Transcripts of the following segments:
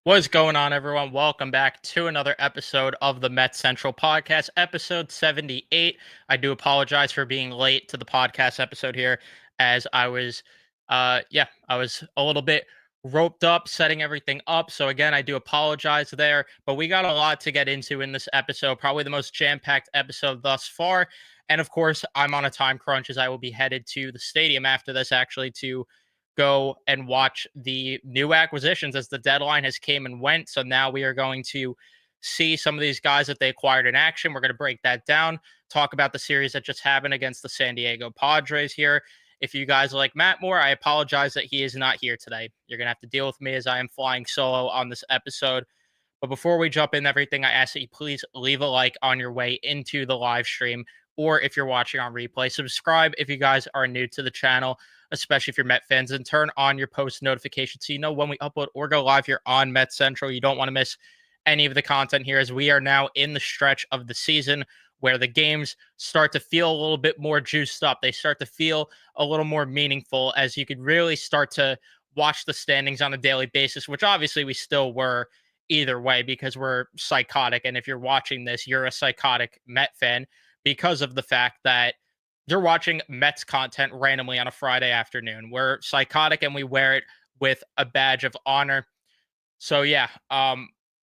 What's going on, everyone? Welcome back to another episode of the Mets Central Podcast, episode 78. I do apologize for being late to the podcast episode here, as I was a little bit roped up, setting everything up. So, again, I do apologize there, but we got a lot to get into in this episode, probably the most jam packed episode thus far. And of course, I'm on a time crunch as I will be headed to the stadium after this, actually, to go and watch the new acquisitions as the deadline has came and went. So now we are going to see some of these guys that they acquired in action. We're going to break that down, talk about the series that just happened against the San Diego Padres here. If you guys like Matt Moore, I apologize that he is not here today. You're going to have to deal with me as I am flying solo on this episode. But before we jump in everything, I ask that you please leave a like on your way into the live stream, or if you're watching on replay, subscribe if you guys are new to the channel, especially if you're Met fans, and turn on your post notifications so you know when we upload or go live here on Met Central. You don't want to miss any of the content here, as we are now in the stretch of the season where the games start to feel a little bit more juiced up. They start to feel a little more meaningful, as you could really start to watch the standings on a daily basis, which obviously we still were either way because we're psychotic. And if you're watching this, you're a psychotic Met fan because of the fact that you're watching Mets content randomly on a Friday afternoon. We're psychotic and we wear it with a badge of honor. So yeah,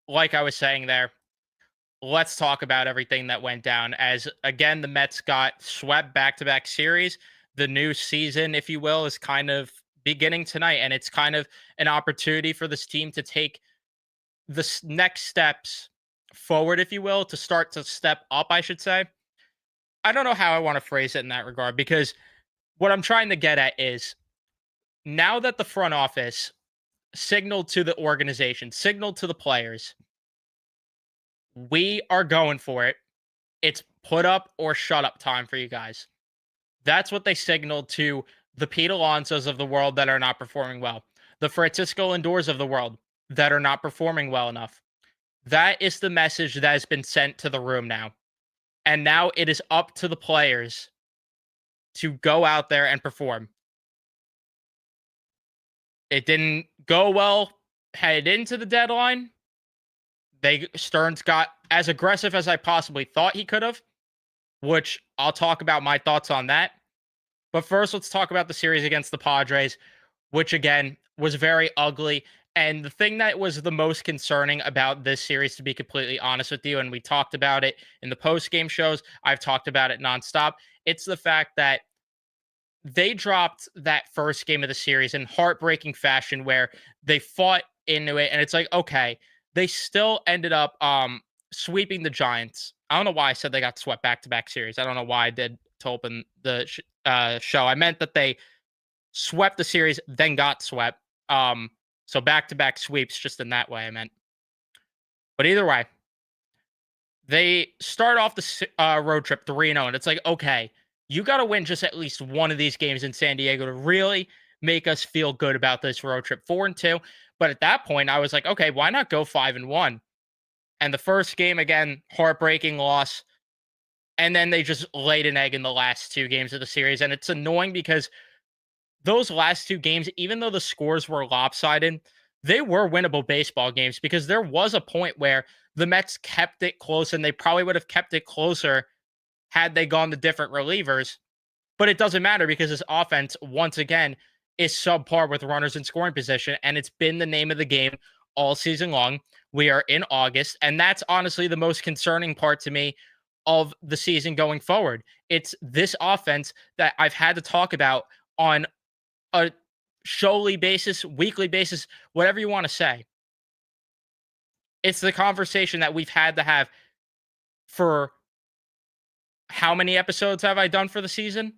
like I was saying there, let's talk about everything that went down. As again, the Mets got swept back-to-back series. The new season, if you will, is kind of beginning tonight, and it's kind of an opportunity for this team to take the next steps forward, if you will, to start to step up, I should say. I don't know how I want to phrase it in that regard, because what I'm trying to get at is, now that the front office signaled to the organization, signaled to the players, we are going for it. It's put up or shut up time for you guys. That's what they signaled to the Pete Alonsos of the world that are not performing well, the Francisco Lindors of the world that are not performing well enough. That is the message that has been sent to the room now. And now it is up to the players to go out there and perform. It didn't go well headed into the deadline. Stearns got as aggressive as I possibly thought he could have, which I'll talk about my thoughts on that. But first, let's talk about the series against the Padres, which again was very ugly. And the thing that was the most concerning about this series, to be completely honest with you, and we talked about it in the post-game shows, I've talked about it nonstop, it's the fact that they dropped that first game of the series in heartbreaking fashion, where they fought into it, and it's like, okay, they still ended up sweeping the Giants. I don't know why I said they got swept back-to-back series. I don't know why I did to open the show. I meant that they swept the series, then got swept. So back-to-back sweeps, just in that way I meant. But either way, they start off the road trip 3-0, and it's like, okay, you got to win just at least one of these games in San Diego to really make us feel good about this road trip. 4-2. But at that point, I was like, okay, why not go 5-1? And the first game, again, heartbreaking loss. And then they just laid an egg in the last two games of the series. And it's annoying because those last two games, even though the scores were lopsided, they were winnable baseball games, because there was a point where the Mets kept it close, and they probably would have kept it closer had they gone to different relievers. But it doesn't matter, because this offense, once again, is subpar with runners in scoring position. And it's been the name of the game all season long. We are in August, and that's honestly the most concerning part to me of the season going forward. It's this offense that I've had to talk about on a showly basis, weekly basis, whatever you want to say. It's the conversation that we've had to have for how many episodes have I done for the season?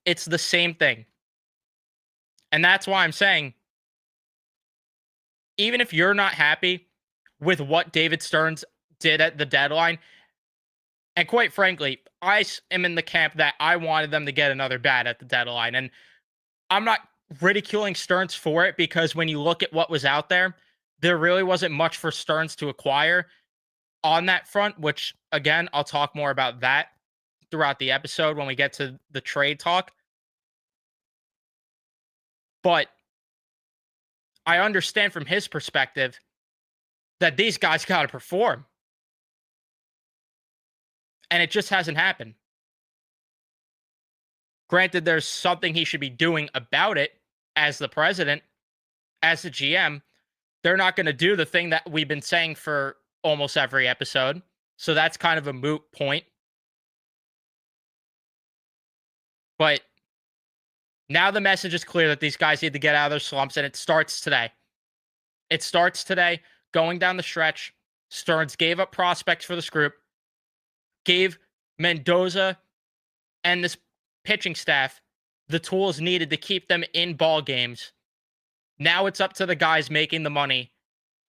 It's the same thing. And that's why I'm saying, even if you're not happy with what David Stearns did at the deadline, and quite frankly, am in the camp that I wanted them to get another bat at the deadline. And I'm not ridiculing Stearns for it, because when you look at what was out there really wasn't much for Stearns to acquire on that front, which, again, I'll talk more about that throughout the episode when we get to the trade talk. But I understand from his perspective that these guys got to perform. And it just hasn't happened. Granted, there's something he should be doing about it as the president, as the GM. They're not going to do the thing that we've been saying for almost every episode. So that's kind of a moot point. But now the message is clear that these guys need to get out of their slumps, and it starts today. It starts today, going down the stretch. Stearns gave up prospects for this group, gave Mendoza and this pitching staff the tools needed to keep them in ball games. Now it's up to the guys making the money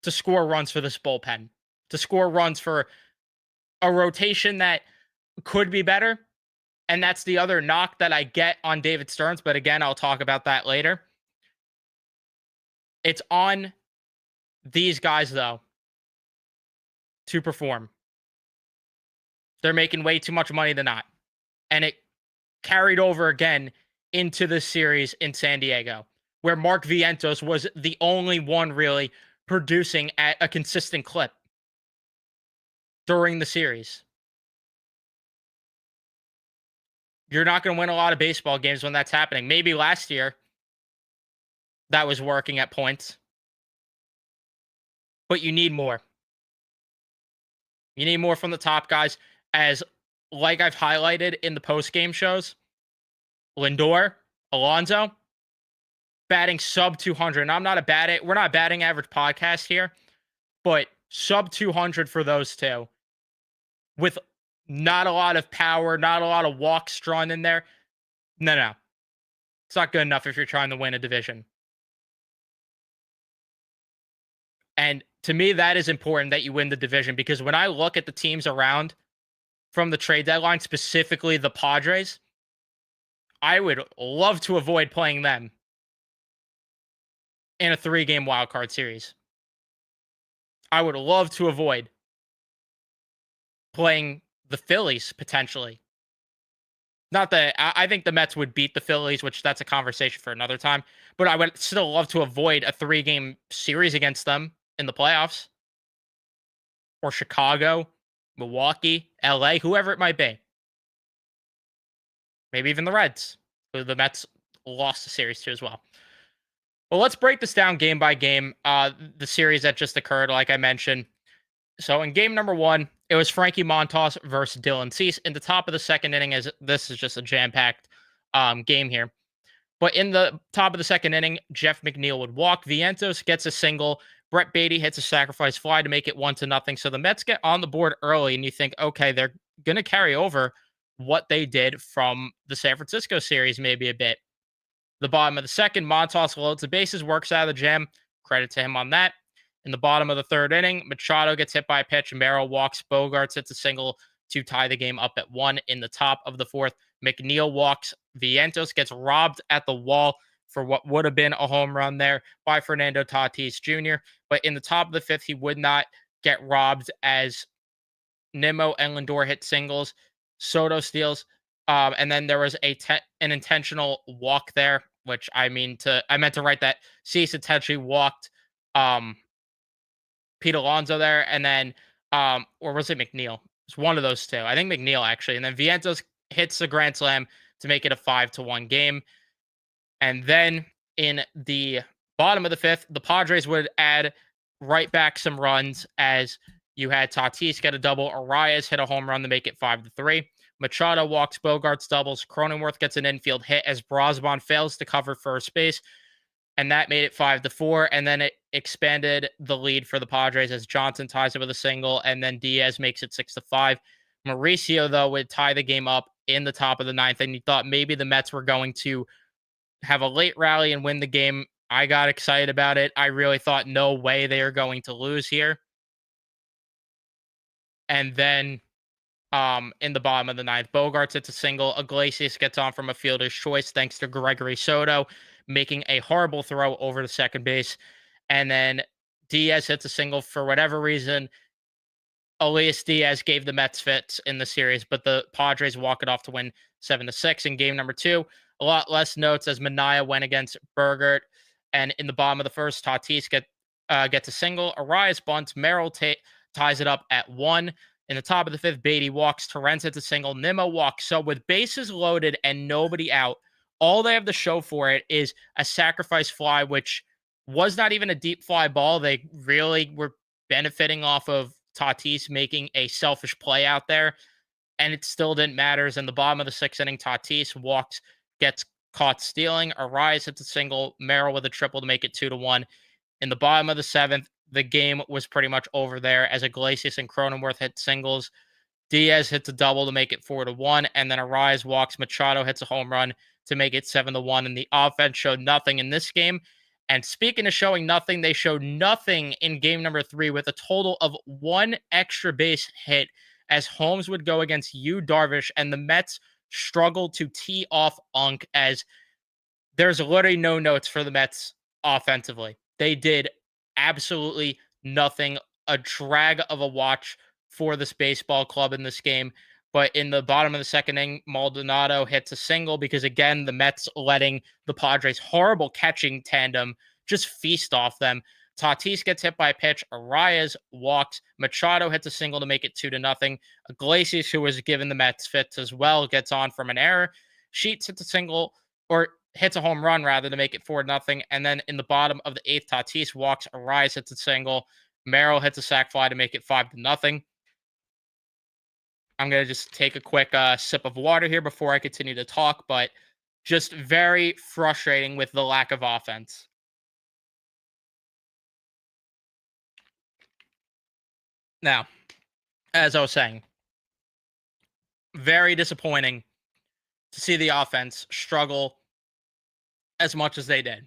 to score runs for this bullpen, to score runs for a rotation that could be better. And that's the other knock that I get on David Stearns. But again, I'll talk about that later. It's on these guys, though, to perform. They're making way too much money to not. And it carried over again into the series in San Diego, where Mark Vientos was the only one really producing at a consistent clip during the series. You're not going to win a lot of baseball games when that's happening. Maybe last year that was working at points, but you need more. You need more from the top guys. As like I've highlighted in the post-game shows, Lindor, Alonso, batting sub 200. And we're not a batting average podcast here, but sub 200 for those two. With not a lot of power, not a lot of walks drawn in there. No. It's not good enough if you're trying to win a division. And to me, that is important that you win the division, because when I look at the teams around from the trade deadline, specifically the Padres, I would love to avoid playing them in a 3-game wildcard series. I would love to avoid playing the Phillies, potentially. Not that I think the Mets would beat the Phillies, which that's a conversation for another time, but I would still love to avoid a 3-game series against them in the playoffs. Or Chicago, Milwaukee, LA, whoever it might be. Maybe even the Reds, who the Mets lost the series to as well. Well, let's break this down game by game. The series that just occurred, like I mentioned. So in game number 1, it was Frankie Montas versus Dylan Cease in the top of the second inning, as this is just a jam-packed game here. But in the top of the second inning, Jeff McNeil would walk. Vientos gets a single. Brett Beatty hits a sacrifice fly to make it 1-0. So the Mets get on the board early, and you think, okay, they're going to carry over what they did from the San Francisco series maybe a bit. The bottom of the second, Montas loads the bases, works out of the jam. Credit to him on that. In the bottom of the third inning, Machado gets hit by a pitch. Merrill walks. Bogarts hits a single to tie the game up at 1. In the top of the fourth, McNeil walks. Vientos gets robbed at the wall for what would have been a home run there by Fernando Tatis Jr. But in the top of the fifth, he would not get robbed, as Nimmo and Lindor hit singles. Soto steals. And then there was an intentional walk there, which I meant to write that Cease intentionally walked Pete Alonso there, and then or was it McNeil? It's one of those two. I think McNeil, actually. And then Vientos hits the grand slam to make it a 5-1 game. And then in the bottom of the fifth, the Padres would add right back some runs, as you had Tatis get a double, Arias hit a home run to make it 5-3. Machado walks, Bogarts doubles, Cronenworth gets an infield hit as Brosbon fails to cover first base, and that made it 5-4. And then it expanded the lead for the Padres as Johnson ties it with a single, and then Diaz makes it 6-5. Mauricio, though, would tie the game up in the top of the ninth, and you thought maybe the Mets were going to have a late rally and win the game. I got excited about it. I really thought no way they are going to lose here. And then in the bottom of the ninth, Bogarts hits a single. Iglesias gets on from a fielder's choice thanks to Gregory Soto making a horrible throw over to second base. And then Diaz hits a single. For whatever reason, Elias Diaz gave the Mets fits in the series, but the Padres walk it off to win 7-6 in game number 2. A lot less notes as Manaea went against Bergert. And in the bottom of the first, Tatis gets a single. Arias bunts. Merrill ties it up at 1. In the top of the fifth, Beatty walks. Torrens hits a single. Nimmo walks. So with bases loaded and nobody out, all they have to show for it is a sacrifice fly, which was not even a deep fly ball. They really were benefiting off of Tatis making a selfish play out there, and it still didn't matter. As in the bottom of the sixth inning, Tatis walks, gets caught stealing. Arias hits a single. Merrill with a triple to make it 2-1. In the bottom of the seventh, the game was pretty much over there as Iglesias and Cronenworth hit singles. Diaz hits a double to make it 4-1, and then Arias walks. Machado hits a home run to make it 7-1. And the offense showed nothing in this game. And speaking of showing nothing, they showed nothing in game number 3 with a total of 1 extra base hit as Holmes would go against Yu Darvish, and the Mets struggled to tee off Unk as there's literally no notes for the Mets offensively. They did absolutely nothing. A drag of a watch for this baseball club in this game. But in the bottom of the second inning, Maldonado hits a single because, again, the Mets letting the Padres' horrible catching tandem just feast off them. Tatis gets hit by a pitch. Arias walks. Machado hits a single to make it 2-0. Iglesias, who was given the Mets fits as well, gets on from an error. Sheets hits a single, or hits a home run rather, to make it 4-0. And then in the bottom of the eighth, Tatis walks. Arias hits a single. Merrill hits a sac fly to make it 5-0. I'm going to just take a quick sip of water here before I continue to talk, but just very frustrating with the lack of offense. Now, as I was saying, very disappointing to see the offense struggle as much as they did.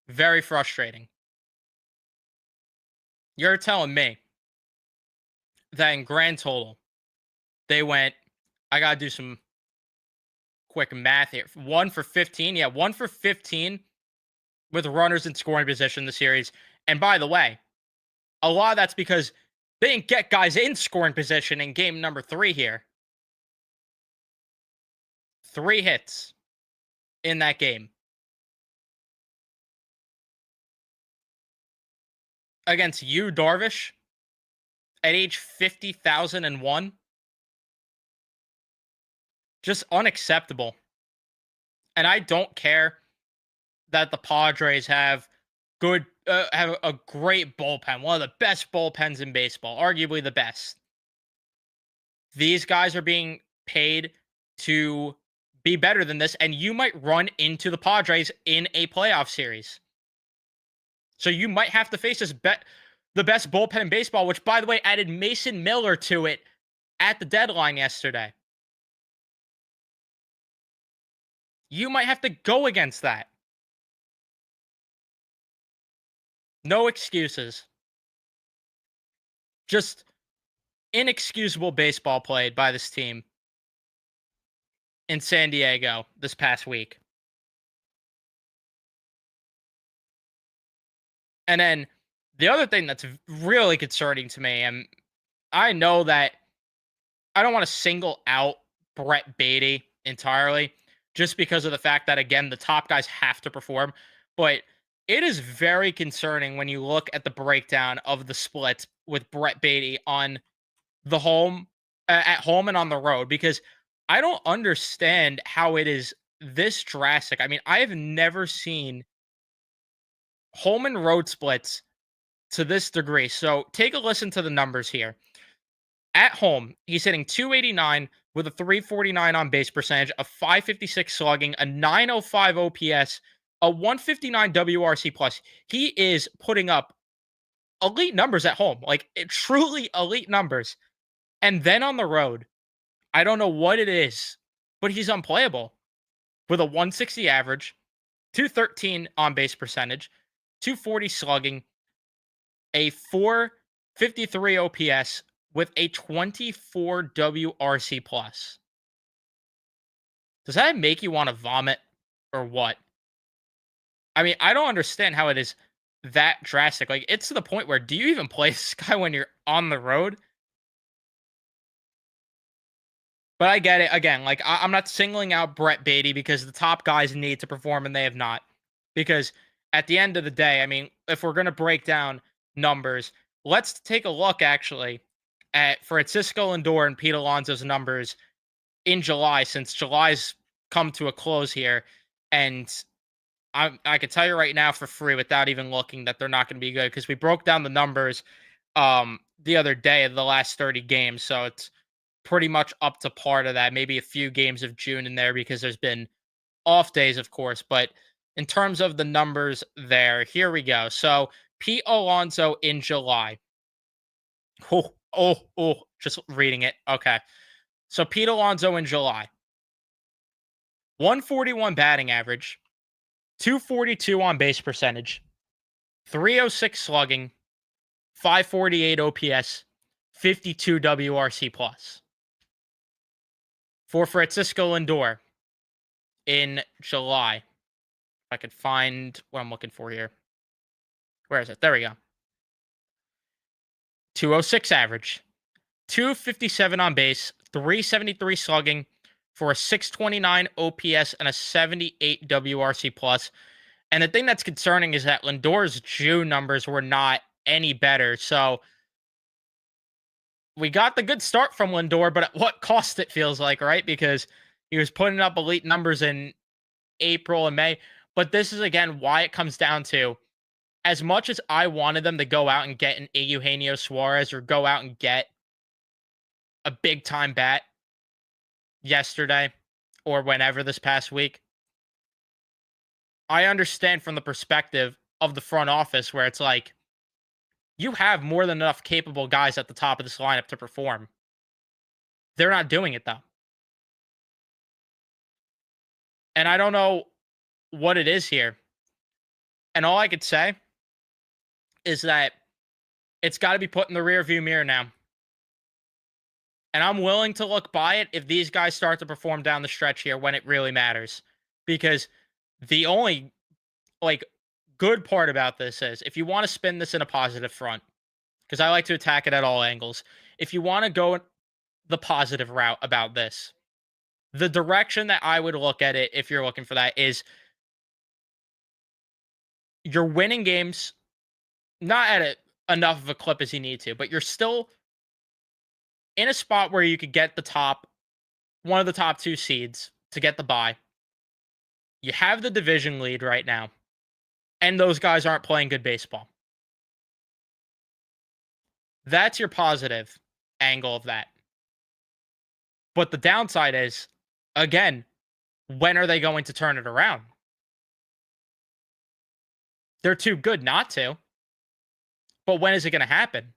Very frustrating. You're telling me that in grand total, they went, I got to do some quick math here. 1 for 15. Yeah, 1 for 15 with runners in scoring position in the series. And by the way, a lot of that's because they didn't get guys in scoring position in game number 3 here. 3 hits in that game. Against Yu Darvish at age 50,001. Just unacceptable. And I don't care that the Padres have have a great bullpen, one of the best bullpens in baseball, arguably the best. These guys are being paid to be better than this, and you might run into the Padres in a playoff series. So you might have to face the best bullpen in baseball, which, by the way, added Mason Miller to it at the deadline yesterday. You might have to go against that. No excuses. Just inexcusable baseball played by this team in San Diego this past week. And then the other thing that's really concerning to me, and I know that I don't want to single out Brett Beatty entirely just because of the fact that, again, the top guys have to perform. But it is very concerning when you look at the breakdown of the splits with Brett Beatty on the at home and on the road, because I don't understand how it is this drastic. I mean, I have never seen home and road splits to this degree. So take a listen to the numbers here. At home, he's hitting 289 with a 349 on base percentage, a 556 slugging, a 905 OPS, a 159 WRC plus. He is putting up elite numbers at home, like truly elite numbers. And then on the road, I don't know what it is, but he's unplayable with a 160 average, 213 on base percentage, 240 slugging, a 453 OPS with a 24 WRC plus. Does that make you want to vomit or what? I mean, I don't understand how it is that drastic. Like, it's to the point where, do you even play this guy when you're on the road? But I get it. Again, like I'm not singling out Brett Beatty because the top guys need to perform and they have not. Because at the end of the day, I mean, if we're going to break down numbers, let's take a look actually at Francisco Lindor and Pete Alonso's numbers in July, since July's come to a close here. And I can tell you right now for free without even looking that they're not going to be good, because we broke down the numbers the other day of the last 30 games. So it's pretty much up to par to that. Maybe a few games of June in there because there's been off days, of course. But in terms of the numbers there, here we go. So Pete Alonso in July. Just reading it. Okay. So Pete Alonso in July, 141 batting average, 242 on base percentage, 306 slugging, 548 OPS, 52 WRC plus. For Francisco Lindor in July, if I could find what I'm looking for here. Where is it? There we go. 206 average, 257 on base, 373 slugging for a 629 OPS and a 78 WRC plus. And the thing that's concerning is that Lindor's June numbers were not any better. So we got the good start from Lindor, but at what cost, it feels like, right? Because he was putting up elite numbers in April and May. But this is, again, why it comes down to, as much as I wanted them to go out and get an Eugenio Suarez or go out and get a big time bat yesterday or whenever this past week, I understand from the perspective of the front office where it's like, you have more than enough capable guys at the top of this lineup to perform. They're not doing it, though. And I don't know what it is here. And all I could say is that it's got to be put in the rearview mirror now. And I'm willing to look by it if these guys start to perform down the stretch here when it really matters. Because the only good part about this is, if you want to spin this in a positive front, because I like to attack it at all angles, if you want to go the positive route about this, the direction that I would look at it, if you're looking for that, is you're winning games, not at enough of a clip as you need to, but you're still in a spot where you could get one of the top 2 seeds to get the bye. You have the division lead right now, and those guys aren't playing good baseball. That's your positive angle of that. But the downside is, again, when are they going to turn it around? They're too good not to. But when is it going to happen?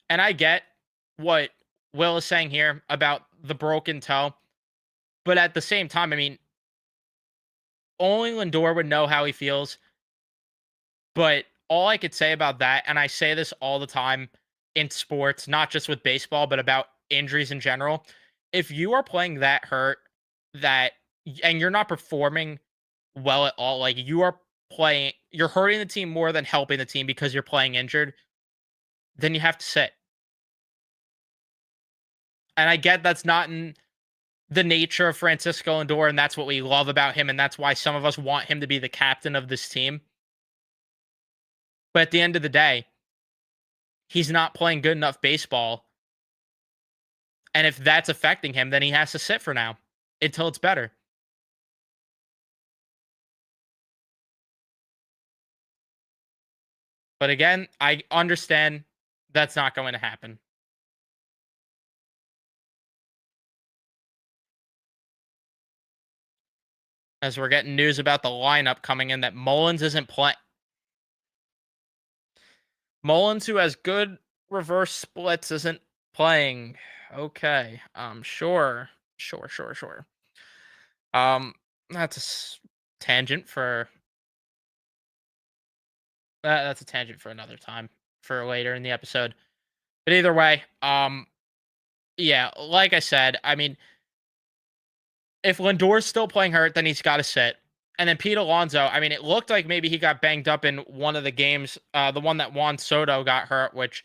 And I get what Will is saying here about the broken toe. But at the same time, I mean, only Lindor would know how he feels. But all I could say about that, and I say this all the time in sports, not just with baseball, but about injuries in general. If you are playing that hurt, and you're not performing well at all, like you're hurting the team more than helping the team because you're playing injured, then you have to sit. And I get that's not in the nature of Francisco Lindor, and that's what we love about him, and that's why some of us want him to be the captain of this team. But at the end of the day, he's not playing good enough baseball. And if that's affecting him, then he has to sit for now until it's better. But again, I understand that's not going to happen. As we're getting news about the lineup coming in that Mullins isn't playing. Mullins, who has good reverse splits, isn't playing. Okay. Sure. That's a tangent for that's a tangent for another time, for later in the episode. But either way, yeah, like I said, I mean, if Lindor's still playing hurt, then he's got to sit. And then Pete Alonso, I mean, it looked like maybe he got banged up in one of the games, the one that Juan Soto got hurt, which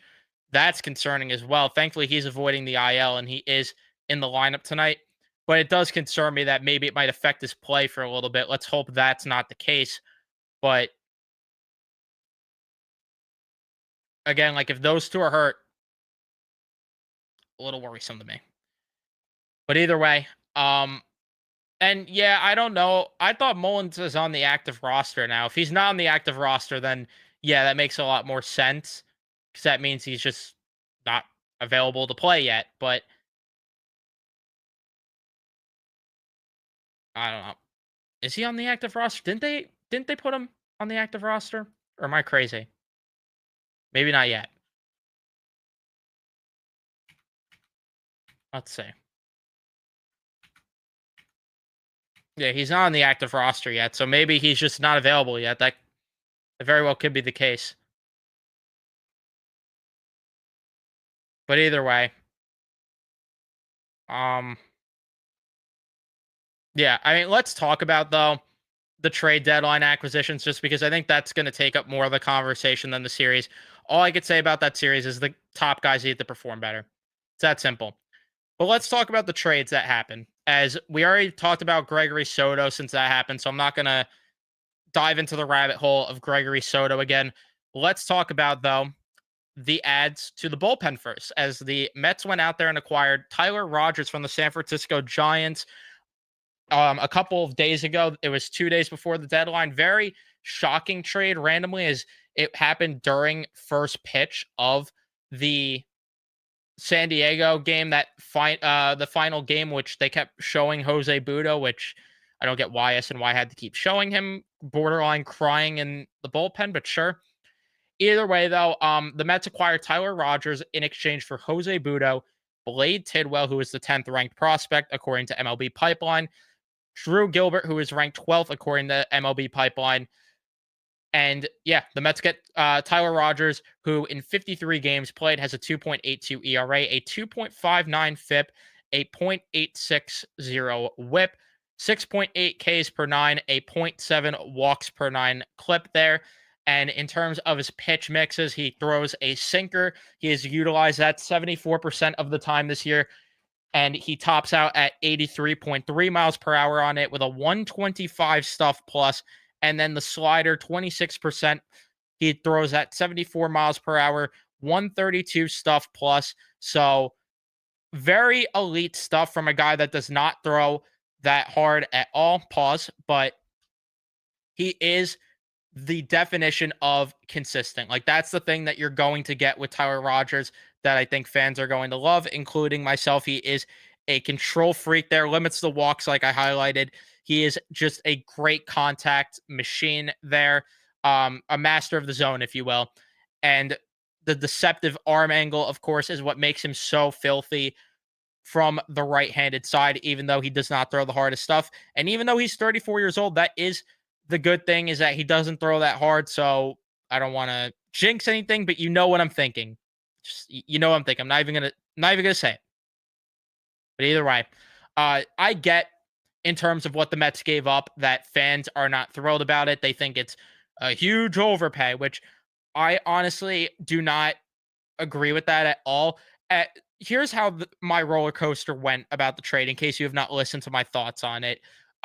that's concerning as well. Thankfully, he's avoiding the IL and he is in the lineup tonight. But it does concern me that maybe it might affect his play for a little bit. Let's hope that's not the case. But again, like if those two are hurt, a little worrisome to me. But either way, and yeah, I don't know. I thought Mullins is on the active roster now. If he's not on the active roster, then yeah, that makes a lot more sense because that means he's just not available to play yet. But I don't know. Is he on the active roster? Didn't they put him on the active roster? Or am I crazy? Maybe not yet. Let's see. Yeah, he's not on the active roster yet, so maybe he's just not available yet. That very well could be the case. But either way, um, yeah, I mean, let's talk about though the trade deadline acquisitions, just because I think that's going to take up more of the conversation than the series. All I could say about that series is the top guys need to perform better. It's that simple. But let's talk about the trades that happened. As we already talked about Gregory Soto since that happened, so I'm not going to dive into the rabbit hole of Gregory Soto again. Let's talk about, though, the adds to the bullpen first, as the Mets went out there and acquired Tyler Rogers from the San Francisco Giants a couple of days ago. It was 2 days before the deadline. Very shocking trade randomly, as it happened during first pitch of the San Diego game, the final game, which they kept showing Jose Budo, which I don't get why SNY had to keep showing him, borderline crying in the bullpen, but sure. Either way, though, the Mets acquired Tyler Rogers in exchange for Jose Budo, Blade Tidwell, who is the 10th ranked prospect according to MLB Pipeline, Drew Gilbert, who is ranked 12th according to MLB Pipeline. And yeah, the Mets get Tyler Rogers, who in 53 games played has a 2.82 ERA, a 2.59 FIP, a .860 WHIP, 6.8 Ks per nine, a .7 walks per nine clip there. And in terms of his pitch mixes, he throws a sinker. He has utilized that 74% of the time this year, and he tops out at 83.3 miles per hour on it with a 125 stuff plus. And then the slider, 26%. He throws at 74 miles per hour, 132 stuff plus. So very elite stuff from a guy that does not throw that hard at all. Pause. But he is the definition of consistent. Like, that's the thing that you're going to get with Tyler Rogers that I think fans are going to love, including myself. He is a control freak there, limits the walks like I highlighted. He is just a great contact machine there, a master of the zone, if you will. And the deceptive arm angle, of course, is what makes him so filthy from the right-handed side, even though he does not throw the hardest stuff. And even though he's 34 years old, that is the good thing, is that he doesn't throw that hard. So I don't want to jinx anything, but you know what I'm thinking. Just, you know what I'm thinking. I'm not even gonna say it. But either way, I get, in terms of what the Mets gave up, that fans are not thrilled about it. They think it's a huge overpay, which I honestly do not agree with that at all. Here's how my roller coaster went about the trade, in case you have not listened to my thoughts on it.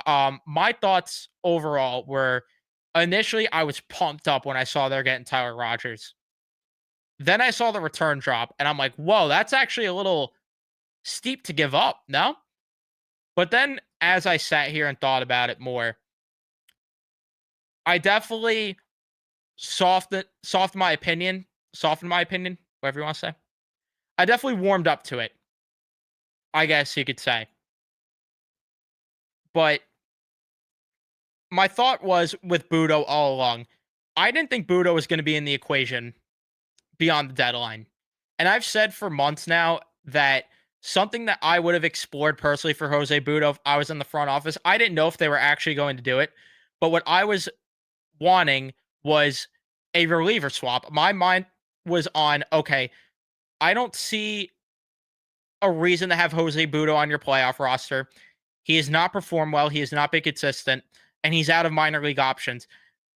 My thoughts overall were, initially I was pumped up when I saw they're getting Tyler Rogers. Then I saw the return drop, and I'm like, whoa, that's actually a little steep to give up, no? But then as I sat here and thought about it more, I definitely softened my opinion, whatever you want to say. I definitely warmed up to it, I guess you could say. But my thought was with Budo all along, I didn't think Budo was going to be in the equation beyond the deadline. And I've said for months now that something that I would have explored personally for Jose Budo if I was in the front office, I didn't know if they were actually going to do it. But what I was wanting was a reliever swap. My mind was on, okay, I don't see a reason to have Jose Budo on your playoff roster. He has not performed well. He has not been consistent, and he's out of minor league options.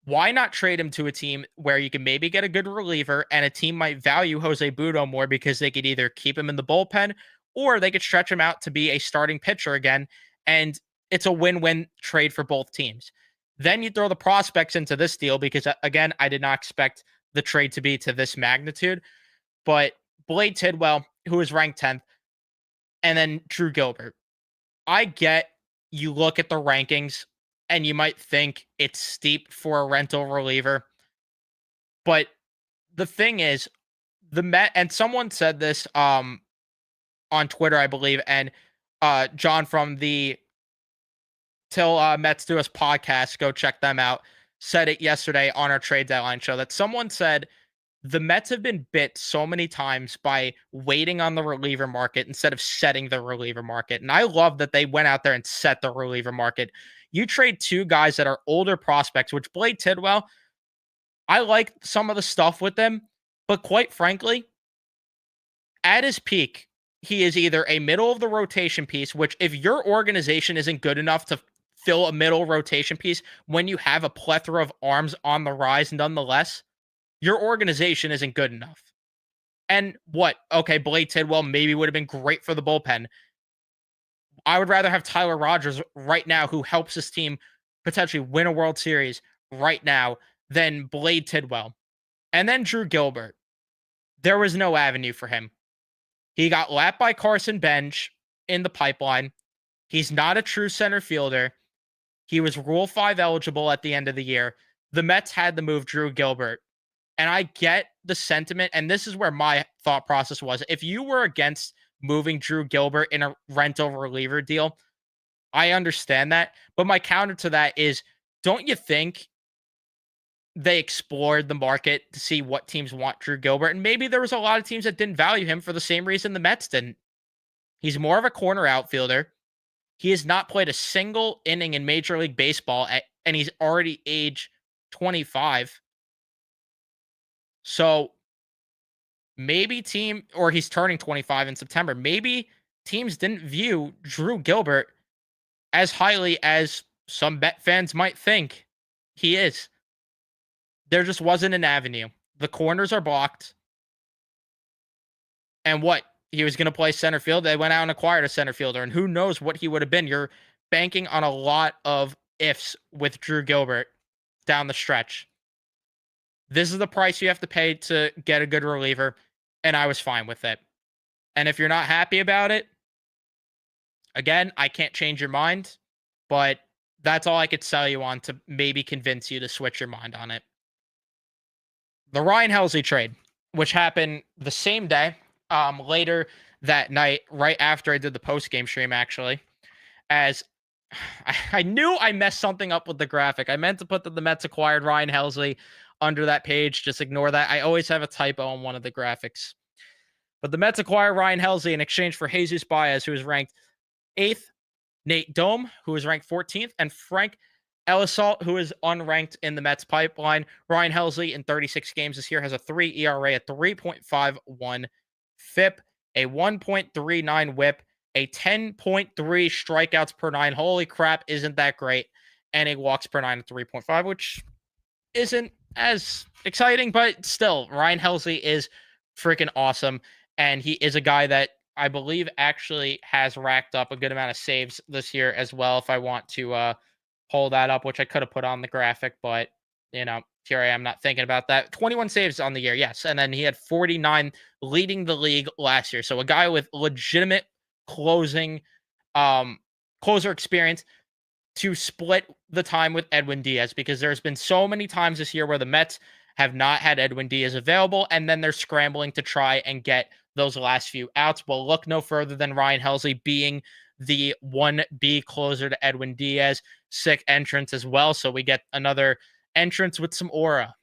Why not trade him to a team where you can maybe get a good reliever, and a team might value Jose Budo more because they could either keep him in the bullpen or they could stretch him out to be a starting pitcher again, and it's a win-win trade for both teams. Then you throw the prospects into this deal because, again, I did not expect the trade to be to this magnitude. But Blade Tidwell, who is ranked 10th, and then Drew Gilbert. I get you look at the rankings and you might think it's steep for a rental reliever. But the thing is, the Met, and someone said this on Twitter, I believe, and John from the Till Mets Do Us podcast, go check them out, said it yesterday on our trade deadline show that someone said the Mets have been bit so many times by waiting on the reliever market instead of setting the reliever market. And I love that they went out there and set the reliever market. You trade two guys that are older prospects, which Blade Tidwell, I like some of the stuff with them, but quite frankly, at his peak, he is either a middle of the rotation piece, which if your organization isn't good enough to fill a middle rotation piece when you have a plethora of arms on the rise, nonetheless, your organization isn't good enough. And what? Okay, Blade Tidwell maybe would have been great for the bullpen. I would rather have Tyler Rogers right now, who helps his team potentially win a World Series right now, than Blade Tidwell. And then Drew Gilbert. There was no avenue for him. He got lapped by Carson Bench in the pipeline. He's not a true center fielder. He was Rule 5 eligible at the end of the year. The Mets had to move Drew Gilbert. And I get the sentiment, and this is where my thought process was. If you were against moving Drew Gilbert in a rental reliever deal, I understand that. But my counter to that is, don't you think they explored the market to see what teams want Drew Gilbert? And maybe there was a lot of teams that didn't value him for the same reason the Mets didn't. He's more of a corner outfielder. He has not played a single inning in Major League Baseball, and he's already age 25. So maybe he's turning 25 in September. Maybe teams didn't view Drew Gilbert as highly as some Bet fans might think he is. There just wasn't an avenue. The corners are blocked. And what? He was going to play center field. They went out and acquired a center fielder, and who knows what he would have been. You're banking on a lot of ifs with Drew Gilbert down the stretch. This is the price you have to pay to get a good reliever, and I was fine with it. And if you're not happy about it, again, I can't change your mind, but that's all I could sell you on to maybe convince you to switch your mind on it. The Ryan Helley trade, which happened the same day, later that night, right after I did the post-game stream, actually, as I knew I messed something up with the graphic. I meant to put that the Mets acquired Ryan Helley under that page. Just ignore that. I always have a typo on one of the graphics. But the Mets acquire Ryan Helley in exchange for Jesus Baez, who is ranked 8th, Nate Dome, who is ranked 14th, and Frank Elisalt, who is unranked in the Mets pipeline. Ryan Helley in 36 games this year has a 3 ERA, a 3.51 FIP, a 1.39 WHIP, a 10.3 strikeouts per 9. Holy crap, isn't that great? And a walks per 9 at 3.5, which isn't as exciting, but still, Ryan Helley is freaking awesome. And he is a guy that I believe actually has racked up a good amount of saves this year as well. If I want to pull that up, which I could have put on the graphic, but here I am not thinking about that. 21 saves on the year, yes. And then he had 49 leading the league last year. So a guy with legitimate closer experience to split the time with Edwin Diaz, because there's been so many times this year where the Mets have not had Edwin Diaz available, and then they're scrambling to try and get those last few outs. Well, look no further than Ryan Helley being the 1B closer to Edwin Diaz. Sick entrance as well. So we get another entrance with some aura.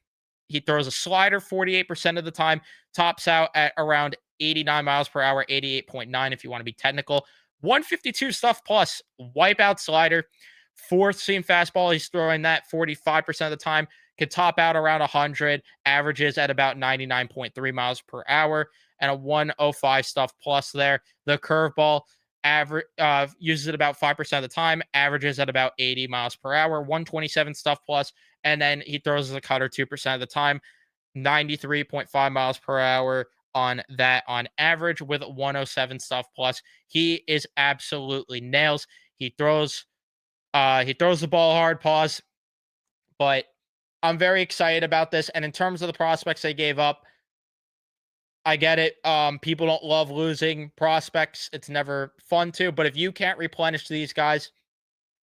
He throws a slider 48% of the time, tops out at around 89 miles per hour, 88.9 if you want to be technical. 152 stuff plus, wipeout slider, fourth seam fastball. He's throwing that 45% of the time. Could top out around 100, averages at about 99.3 miles per hour, and a 105 stuff plus there. The curveball uses it about 5% of the time, averages at about 80 miles per hour, 127 stuff plus, and then he throws the cutter 2% of the time, 93.5 miles per hour, on that on average with 107 stuff plus. He is absolutely nails. He throws the ball hard, pause, but I'm very excited about this. And in terms of the prospects they gave up, I get it. People don't love losing prospects. It's never fun to, but if you can't replenish these guys,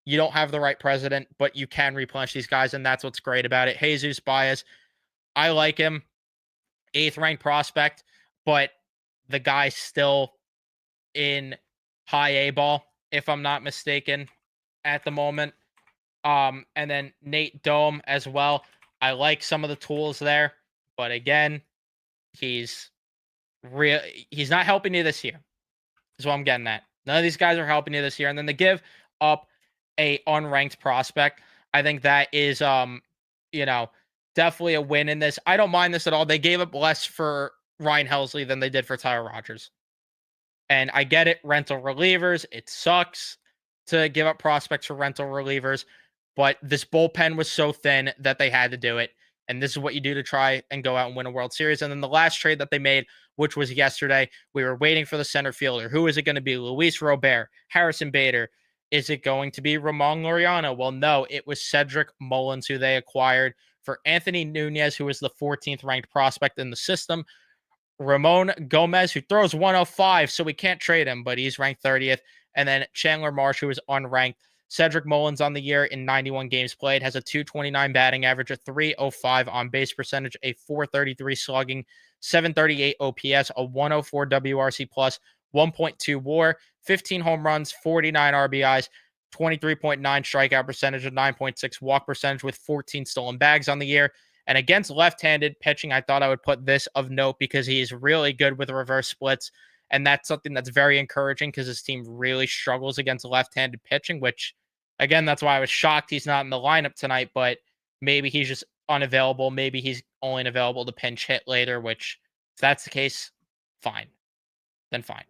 you don't have the right president, but you can replenish these guys, and that's what's great about it. Jesus Baez, I like him, eighth ranked prospect, but the guy's still in high A ball, if I'm not mistaken, at the moment. And then Nate Dome as well. I like some of the tools there, but again, he's real. He's not helping you this year. Is what I'm getting at. None of these guys are helping you this year. And then to give up a unranked prospect, I think that is you know, definitely a win in this. I don't mind this at all. They gave up less for Ryan Helsley than they did for Tyler Rogers. And I get it, rental relievers. It sucks to give up prospects for rental relievers, but this bullpen was so thin that they had to do it. And this is what you do to try and go out and win a World Series. And then the last trade that they made, which was yesterday, we were waiting for the center fielder. Who is it going to be? Luis Robert, Harrison Bader. Is it going to be Ramon Laureano? Well, no, it was Cedric Mullins, who they acquired for Anthony Nunez, who was the 14th ranked prospect in the system. Ramon Gomez, who throws 105, so we can't trade him, but he's ranked 30th. And then Chandler Marsh, who is unranked. Cedric Mullins on the year in 91 games played has a 229 batting average, a 305 on base percentage, a 433 slugging, 738 OPS, a 104 WRC plus, 1.2 WAR, 15 home runs, 49 RBIs, 23.9 strikeout percentage, a 9.6 walk percentage with 14 stolen bags on the year. And against left-handed pitching, I thought I would put this of note because he is really good with reverse splits. And that's something that's very encouraging because his team really struggles against left-handed pitching, which, again, that's why I was shocked he's not in the lineup tonight. But maybe he's just unavailable. Maybe he's only available to pinch hit later, which, if that's the case, fine. Then fine.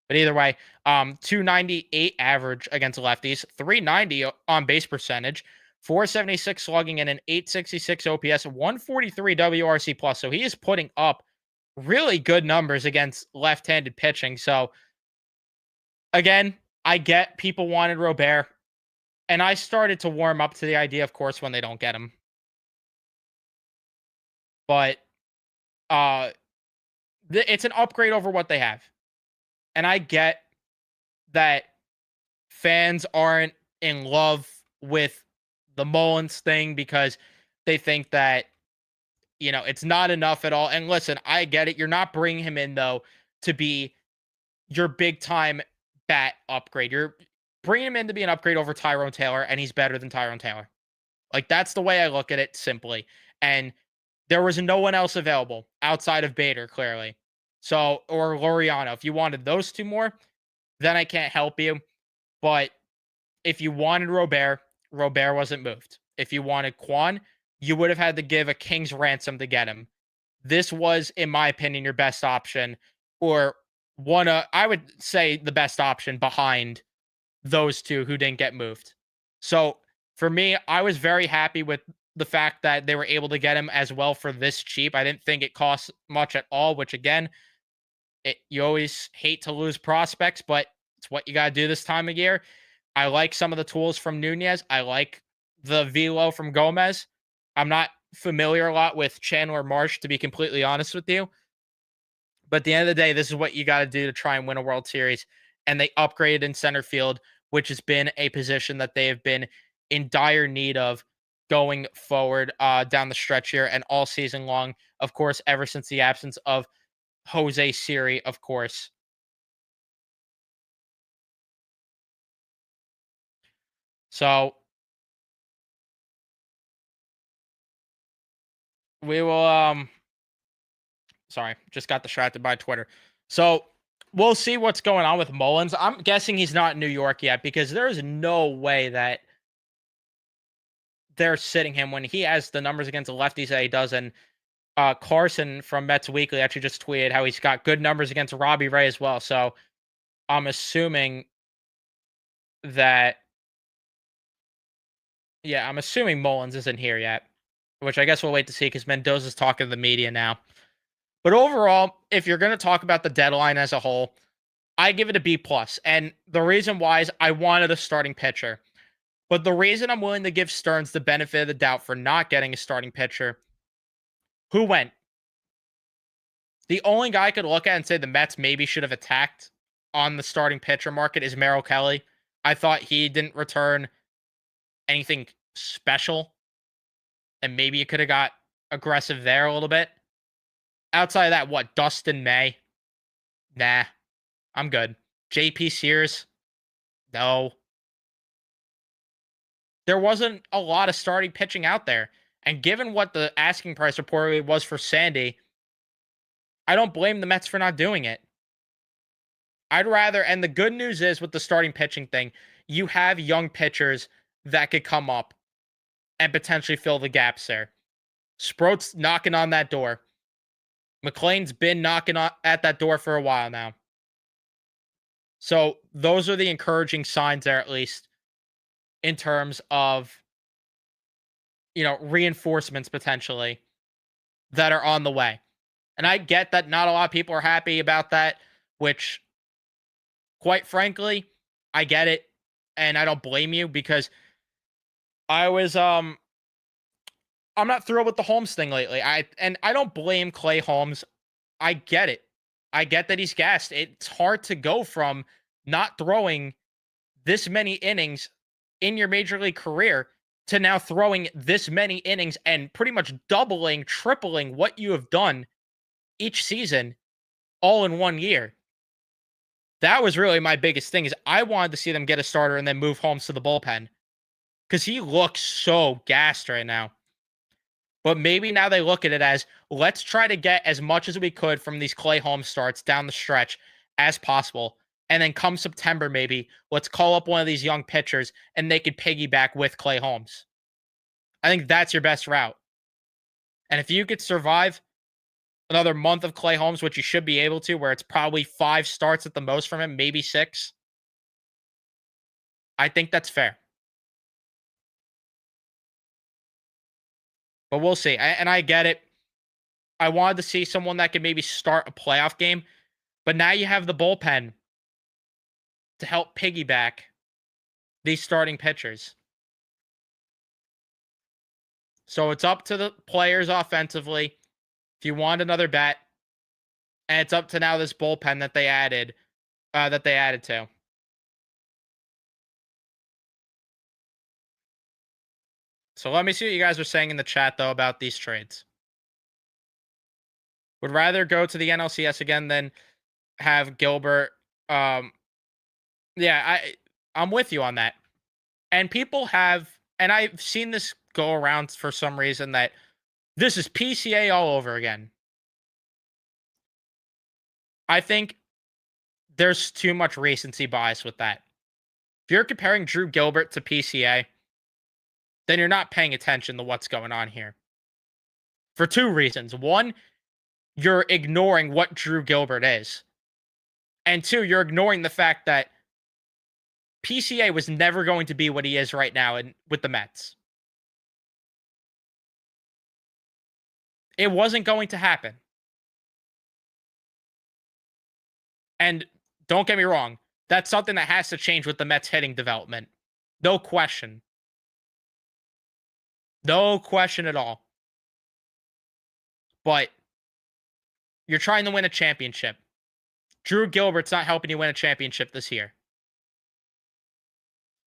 But either way, 298 average against lefties, 390 on base percentage, 476 slugging, and an 866 OPS, 143 WRC plus. So he is putting up really good numbers against left-handed pitching. So again, I get people wanted Robert, and I started to warm up to the idea, of course, when they don't get him. But it's an upgrade over what they have. And I get that fans aren't in love with the Mullins thing because they think that, it's not enough at all. And listen, I get it. You're not bringing him in, though, to be your big time bat upgrade. You're bringing him in to be an upgrade over Tyrone Taylor, and he's better than Tyrone Taylor. Like, that's the way I look at it simply. And there was no one else available outside of Bader, clearly. So, or Laureano. If you wanted those two more, then I can't help you. But if you wanted Robert, Robert wasn't moved. If you wanted Quan, you would have had to give a king's ransom to get him. This was, in my opinion, your best option, or I would say the best option behind those two who didn't get moved. So for me, I was very happy with the fact that they were able to get him as well for this cheap. I didn't think it cost much at all, which again, you always hate to lose prospects, but it's what you got to do this time of year. I like some of the tools from Nunez. I like the velo from Gomez. I'm not familiar a lot with Chandler Marsh, to be completely honest with you. But at the end of the day, this is what you got to do to try and win a World Series. And they upgraded in center field, which has been a position that they have been in dire need of going forward down the stretch here and all season long. Of course, ever since the absence of Jose Siri, of course. So we will sorry, just got distracted by Twitter. So we'll see what's going on with Mullins. I'm guessing he's not in New York yet because there's no way that they're sitting him when he has the numbers against the lefties that he does. And Carson from Mets Weekly actually just tweeted how he's got good numbers against Robbie Ray as well. So I'm assuming that, I'm assuming Mullins isn't here yet, which I guess we'll wait to see because Mendoza's talking to the media now. But overall, if you're going to talk about the deadline as a whole, I give it a B plus. And the reason why is I wanted a starting pitcher. But the reason I'm willing to give Stearns the benefit of the doubt for not getting a starting pitcher, who went? The only guy I could look at and say the Mets maybe should have attacked on the starting pitcher market is Merrill Kelly. I thought he didn't return anything special, and maybe you could have got aggressive there a little bit. Outside of that, what? Dustin May? Nah, I'm good. JP Sears? No. There wasn't a lot of starting pitching out there. And given what the asking price reportedly was for Sandy, I don't blame the Mets for not doing it. I'd rather, and the good news is with the starting pitching thing, you have young pitchers that could come up and potentially fill the gaps there. Sproat's knocking on that door. McLean's been knocking at that door for a while now. So those are the encouraging signs there, at least in terms of, reinforcements potentially that are on the way. And I get that not a lot of people are happy about that, which, quite frankly, I get it. And I don't blame you because I was, I'm not thrilled with the Holmes thing lately. I don't blame Clay Holmes. I get it. I get that he's gassed. It's hard to go from not throwing this many innings in your major league career to now throwing this many innings and pretty much doubling, tripling what you have done each season all in 1 year. That was really my biggest thing is I wanted to see them get a starter and then move Holmes to the bullpen because he looks so gassed right now. But maybe now they look at it as let's try to get as much as we could from these Clay Holmes starts down the stretch as possible. And then come September, maybe let's call up one of these young pitchers and they could piggyback with Clay Holmes. I think that's your best route. And if you could survive another month of Clay Holmes, which you should be able to, where it's probably 5 starts at the most from him, maybe 6, I think that's fair. But we'll see. And I get it. I wanted to see someone that could maybe start a playoff game, but now you have the bullpen to help piggyback these starting pitchers. So it's up to the players offensively. If you want another bat, and it's up to now this bullpen that they added to. So let me see what you guys are saying in the chat though about these trades. Would rather go to the NLCS again than have Gilbert. Yeah, I'm with you on that. And people have, and I've seen this go around for some reason that this is PCA all over again. I think there's too much recency bias with that. If you're comparing Drew Gilbert to PCA, then you're not paying attention to what's going on here. For 2 reasons. One, you're ignoring what Drew Gilbert is. And 2, you're ignoring the fact that PCA was never going to be what he is right now with the Mets. It wasn't going to happen. And don't get me wrong, that's something that has to change with the Mets hitting development. No question. No question at all. But you're trying to win a championship. Drew Gilbert's not helping you win a championship this year.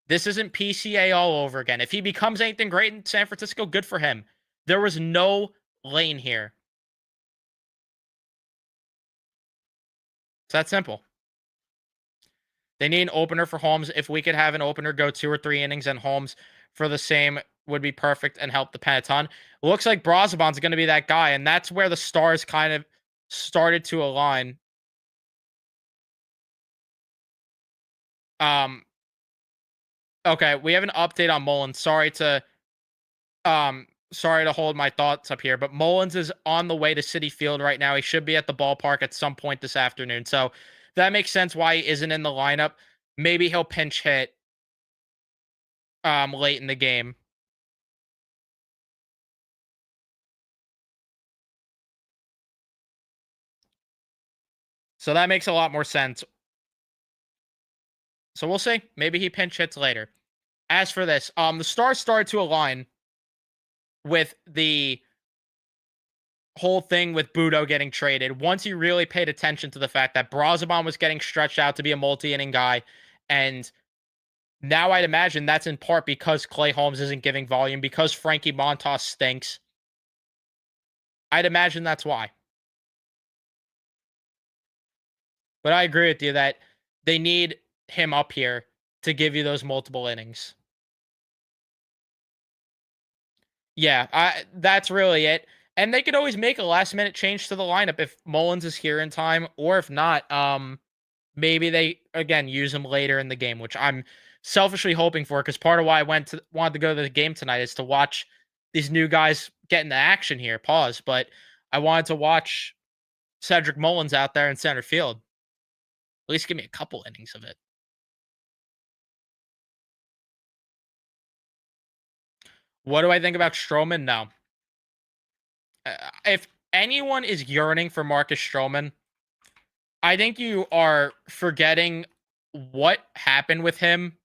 This isn't PCA all over again. If he becomes anything great in San Francisco, good for him. There was no lane here. It's that simple. They need an opener for Holmes. If we could have an opener go 2 or 3 innings and Holmes for the same would be perfect and help the pen a ton. Looks like Brazaban's going to be that guy, and that's where the stars kind of started to align. Okay, we have an update on Mullins. Sorry to hold my thoughts up here, but Mullins is on the way to Citi Field right now. He should be at the ballpark at some point this afternoon. So that makes sense why he isn't in the lineup. Maybe he'll pinch hit late in the game. So that makes a lot more sense. So we'll see. Maybe he pinch hits later. As for this, the stars started to align with the whole thing with Budo getting traded. Once he really paid attention to the fact that Braziban was getting stretched out to be a multi-inning guy, and now I'd imagine that's in part because Clay Holmes isn't giving volume, because Frankie Montas stinks. I'd imagine that's why. But I agree with you that they need him up here to give you those multiple innings. Yeah, that's really it. And they could always make a last minute change to the lineup if Mullins is here in time, or if not, maybe they again use him later in the game, which I'm selfishly hoping for, because part of why I wanted to go to the game tonight is to watch these new guys get into action here. Pause, but I wanted to watch Cedric Mullins out there in center field. At least give me a couple innings of it. What do I think about Stroman? No. If anyone is yearning for Marcus Stroman, I think you are forgetting what happened with him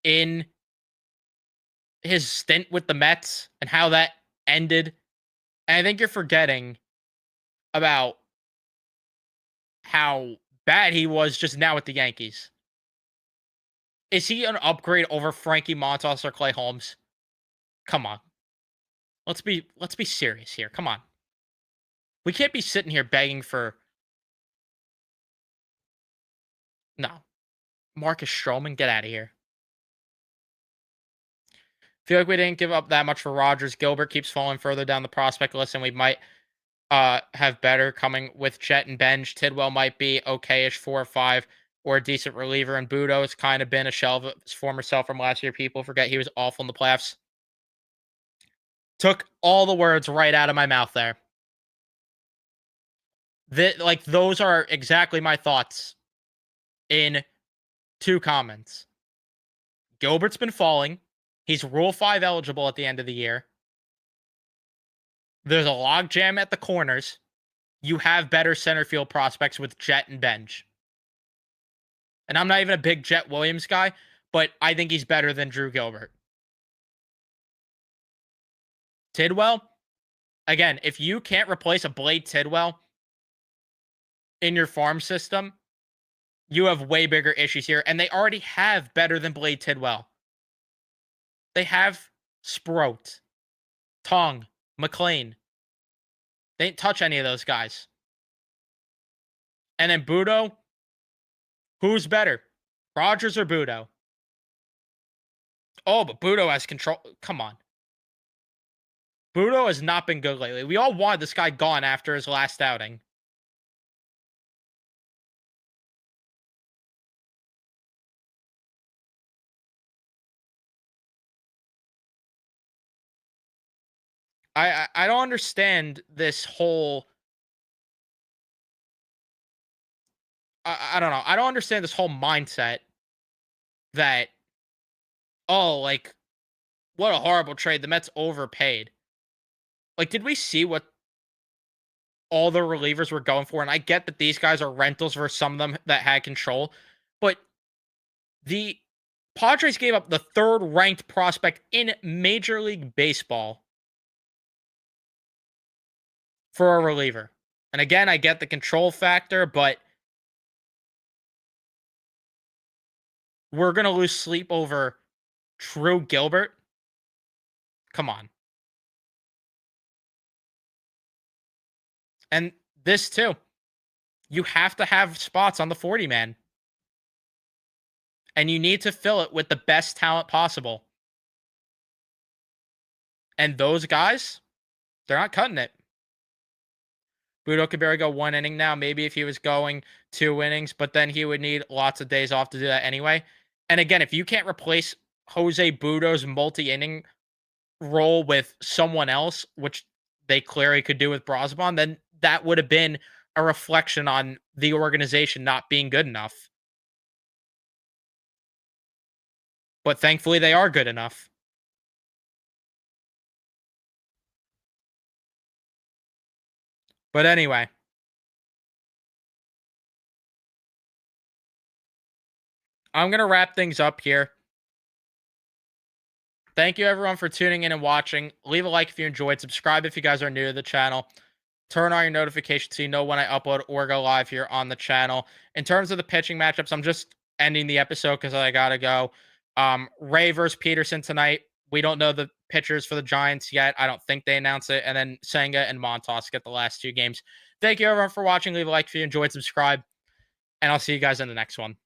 in his stint with the Mets and how that ended. And I think you're forgetting about how bad he was just now with the Yankees. Is he an upgrade over Frankie Montas or Clay Holmes? Come on. Let's be serious here. Come on. We can't be sitting here begging for no. Marcus Stroman, get out of here. Feel like we didn't give up that much for Rogers. Gilbert keeps falling further down the prospect list, and we might have better coming with Chet and Benj. Tidwell might be okay-ish 4 or 5 or a decent reliever, and Budo has kind of been a shell of his former self from last year. People forget he was awful in the playoffs. Took all the words right out of my mouth there. Like those are exactly my thoughts in 2 comments. Gilbert's been falling. He's Rule 5 eligible at the end of the year. There's a logjam at the corners. You have better center field prospects with Jet and Benj. And I'm not even a big Jet Williams guy, but I think he's better than Drew Gilbert. Tidwell, again, if you can't replace a Blade Tidwell in your farm system, you have way bigger issues here. And they already have better than Blade Tidwell. They have Sproat, Tong, McLean. They didn't touch any of those guys. And then Budo, who's better, Rogers or Budo? Oh, but Budo has control. Come on. Budo has not been good lately. We all wanted this guy gone after his last outing. I don't understand this whole. I don't know. I don't understand this whole mindset that, oh, like, what a horrible trade. The Mets overpaid. Like, did we see what all the relievers were going for? And I get that these guys are rentals for some of them that had control, but the Padres gave up the 3rd ranked prospect in Major League Baseball for a reliever. And again, I get the control factor, but we're going to lose sleep over Drew Gilbert. Come on. And this too. You have to have spots on the 40 man. And you need to fill it with the best talent possible. And those guys, they're not cutting it. Budo could barely go 1 inning now. Maybe if he was going 2 innings, but then he would need lots of days off to do that anyway. And again, if you can't replace Jose Budo's multi-inning role with someone else, which they clearly could do with Brosban, then that would have been a reflection on the organization not being good enough. But thankfully, they are good enough. But anyway, I'm going to wrap things up here. Thank you everyone for tuning in and watching. Leave a like if you enjoyed. Subscribe if you guys are new to the channel. Turn on your notifications so you know when I upload or go live here on the channel. In terms of the pitching matchups, I'm just ending the episode because I gotta go. Ray versus Peterson tonight. We don't know the pitchers for the Giants yet. I don't think they announce it. And then Senga and Montas get the last two games. Thank you everyone for watching. Leave a like if you enjoyed. Subscribe, and I'll see you guys in the next one.